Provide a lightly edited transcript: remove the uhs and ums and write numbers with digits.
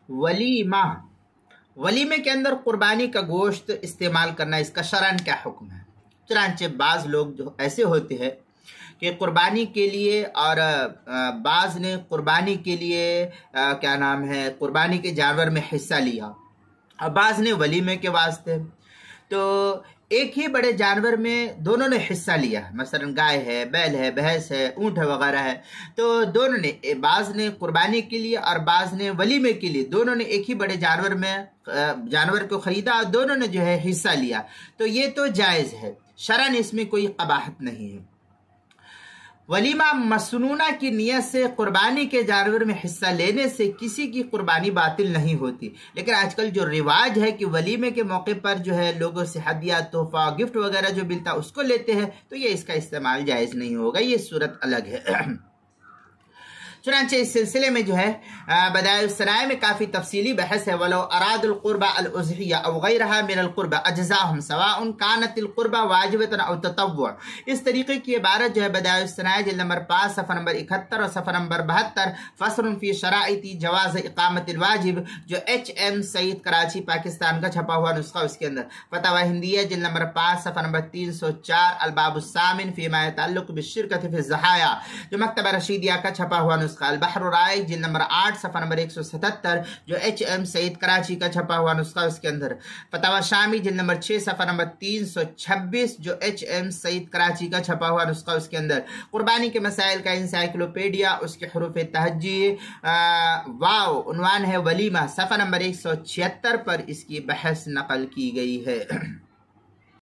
वलीमा, वलीमे के अंदर कुर्बानी का गोश्त इस्तेमाल करना, इसका शरन क्या हुक्म है। चुनांचे बाज़ लोग जो ऐसे होते हैं कि कुर्बानी के लिए, और बाज़ ने कुर्बानी के लिए क्या नाम है, कुर्बानी के जानवर में हिस्सा लिया, और बाज़ ने वलीमे के वास्ते। तो एक ही बड़े जानवर में दोनों ने हिस्सा लिया, मसलन गाय है, बैल है, भैंस है, ऊँट है वगैरह है, तो दोनों ने, बाज़ ने कुर्बानी के लिए और बाज़ ने वलीमे के लिए, दोनों ने एक ही बड़े जानवर में जानवर को ख़रीदा और दोनों ने जो है हिस्सा लिया, तो ये तो जायज़ है, शरन इसमें कोई कबाहत नहीं है। वलीमा मसनूना की नियत से कुर्बानी के जानवर में हिस्सा लेने से किसी की कुर्बानी बातिल नहीं होती, लेकिन आजकल जो रिवाज है कि वलीमे के मौके पर जो है लोगों से हदिया, तोहफा, गिफ्ट वगैरह जो मिलता है उसको लेते हैं, तो ये इसका इस्तेमाल जायज़ नहीं होगा, ये सूरत अलग है। चुनांचे इस सिलसिले में जो है बदाइउस्सनाय में काफ़ी तफसीली बहस है। वलो अरादुल कुर्बा अल उज़हिया अव गैरहा मिनल कुर्बा अजज़ाहुम सवाउन कानतिल कुर्बा वाजिबतन अव ततव्वुअ, इस तरीके की इबारत जो है बदाइउस्सनाय जिल्द नंबर 5 सफ़ा नंबर 71 और सफ़ा नंबर 72 फस्लुन फी शराइती जवाज़ इक़ामतिल वाजिब, जो HM सईद कराची पाकिस्तान का छपा हुआ नुस्खा, उसके अंदर फतवा हिंदिया जिल्द नंबर 5 सफ़ा नंबर 304 अलबाबुस्सामिन फ़ीमा यतअल्लक़ु बिश्शिरकति फ़ी ज़हाया, जो मकतबा रशीदिया का छपा हुआ नुस्खा, अल-बहर राइक जिल्द नंबर 8 सफ़ा नंबर 177 जो HM सईद कराची का छपा हुआ नुस्खा, उसके अंदर फतवा शामी जिल्द नंबर 6 सफ़ा नंबर 326 जो HM सईद कराची का छपा हुआ नुस्खा, उसके अंदर कुर्बानी के मसाइल का इंसाइक्लोपीडिया, उसके हरूफ तहज्जी वाव उन्वान है वलीमा, सफ़ा नंबर 176 पर इसकी बहस नकल की गई है।